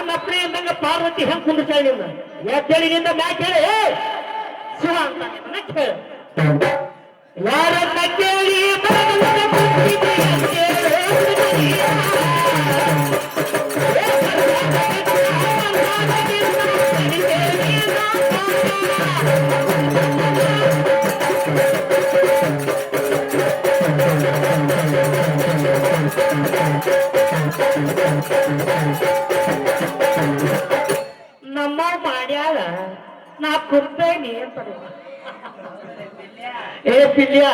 ನನ್ನ ಅಪ್ಪನೇ ಅಂದಂಗ ಪಾರ್ವತಿ ಹೆಂಗ್ ಕುಂದಿರ್ತಾಳೆ ನಿನ್ನ ಎದ್ದೇಳಿನಿಂದ ಮ್ಯಾಕ್ ಹೇಳಿ ಶಿವ ಅಂತ ನಿನ್ನ ಕೇಳು ಯಾರನ್ನ ಕೇಳಿ ನಮ್ಮ ಮಾಡ್ಯಾಳ ನಾ ಕುರ್ತೇನಿ ಅಂತಾರೆ ಏ ಪಿಲ್ಯ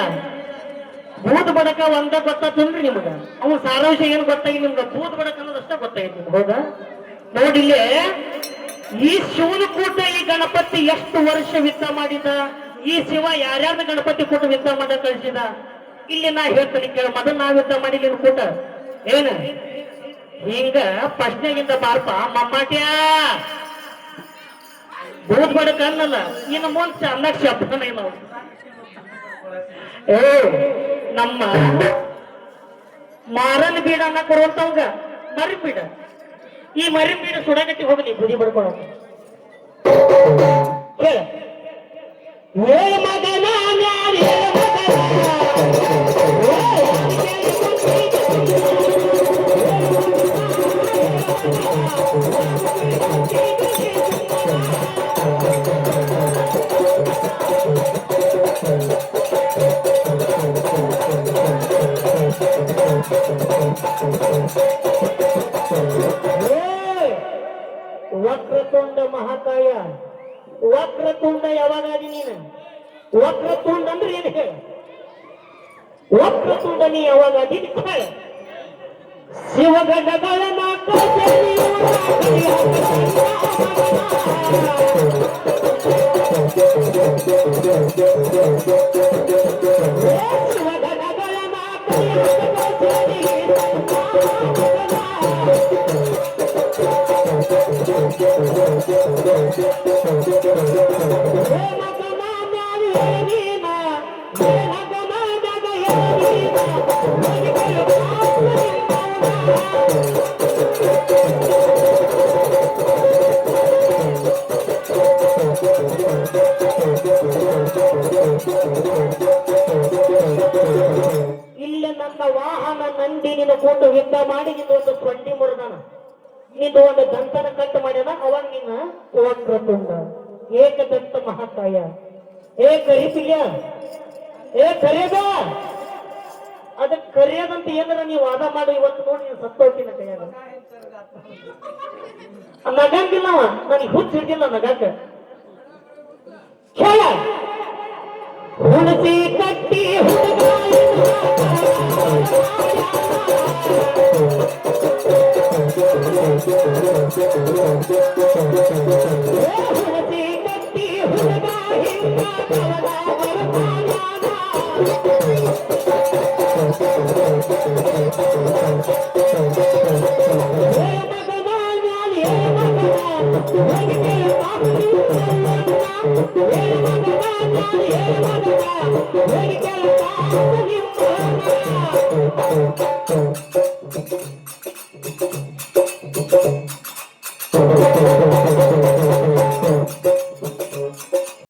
ಭೂತ ಬಡಕ ಒಂದ ಗೊತ್ತಾತನ್ರಿ ನಿಮ್ಗ ಅವ್ ಸಾರಾಂಶ ಏನ್ ಗೊತ್ತಾಗಿ ನಿಮ್ಗ ಭೂತ ಬಡಕ ಅನ್ನೋದಷ್ಟ ಗೊತ್ತಾಗೈತಿ ನಿಮ್ಗೆ ಹೌದಾ ನೋಡಿಲ್ಲೇ ಈ ಶಿವನಕೂಟ ಈ ಗಣಪತಿ ಎಷ್ಟು ವರ್ಷ ವಿತ್ತ ಮಾಡಿದ ಈ ಶಿವ ಯಾರ್ಯಾರ್ದ ಗಣಪತಿ ಕೂಟ ವಿತ್ತ ಮಾಡ ಕಳಿಸಿದ ಇಲ್ಲಿ ನಾ ಹೇಳ್ತೀನಿ ಕೇಳ ಮೊದಲು ನಾ ವಿತ್ತ ಮಾಡಿಲ್ಲ ಕೂಟ ಏನ ಹಿಂಗ ಪ್ರಶ್ನೆಗಿಂತ ಬಾರ್ಪ ಮಮ್ಮಾಟ್ಯಾ ಭೂತ ಬಡಕ ಅನ್ನಲ್ಲ ಇನ್ನು ಮುಂಚೆ ಅನ್ನಕ್ ಶಬ್ದನೇ ನಾವು ಏ ನಮ್ಮ ಮಾರನ್ ಬೀಡ ಅನ್ನ ಕೊಡುವಂತವಂಗ ಮರಿ ಬೀಡ ಈ ಮರಿ ಬೀಡ ಸುಡಗಟ್ಟಿ ಹೋಗಲಿ ಬುದಿ ಬಡ್ಕೊಳ್ಳೋ ಹೇಳ ಏ ಮಗನ ವಕ್ರತುಂಡ ಮಹಾಕಾಯ ವಕ್ರತುಂಡ ಯಾವಾಗಾದಿ ನೀನು ವಕ್ರತುಂಡ ಅಂದ್ರೆ ಏನು ಹೇಳ ವಕ್ರತುಂಡ ನೀ ಯಾವಾಗಾದಿ ಹೇಳ ಶಿವಗಣಗಳ ಇಲ್ಲ ನನ್ನ ವಾಹನ ನಂದಿ ನಿನ್ನ ಕೊಟ್ಟು ಯುದ್ಧ ಮಾಡಿ ನಿಂದು ಒಂದು ಸೊಂಡಿ ಮುರಿದಾನ ನಿಂದು ಒಂದು ದಂತನ ಕಟ್ಟು ಮಾಡ್ಯಾನ ಅವಾಗ ನಿನ್ನ ವಕ್ರತುಂಡ ಏಕದಂತ ಮಹಾಕಾಯ ಏ ಕರಿತಿಲ್ಯ ಏ ಕರೆಯದ ಅದಕ್ಕೆ ಕರೆಯದಂತ ಏನಾರ ನೀವು ವಾದ ಮಾಡಿ ಇವತ್ತು ನೋಡಿ ನೀವು ಸತ್ತೋಗ್ತೀನಿ ಕೈಯಾಗ ನಗಂಗಿಲ್ಲ ನನಗೆ ಹುಚ್ಚ ಹಿಡಿದಿಲ್ಲ ನಗಾಕ ಹೇಳ ಹುಣಸಿ ಕಟ್ಟಿ ಹುಣಸಿ ಕಟ್ಟಿ ಹುಡುಗ ಹಿಂದ